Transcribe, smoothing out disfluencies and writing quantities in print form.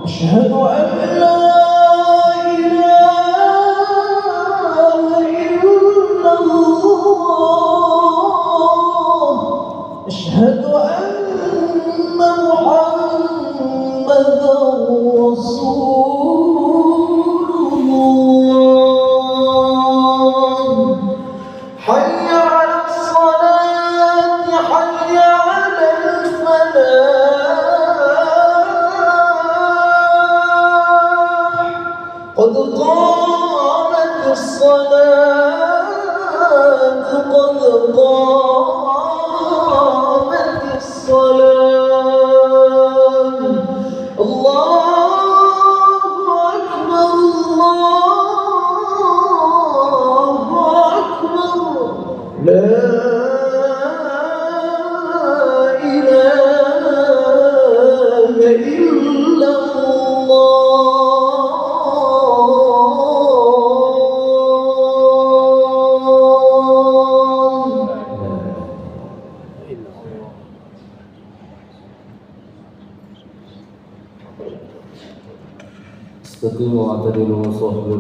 أشهد أن لا إله إلا الله أشهد أن محمدا رسول الله حي على الصلاة حي على الفلاح قد قامت الصلاة قد قامت الصلاة الله أكبر الله أكبر لا إله إلا استقيموا واعتدلوا وصحبوا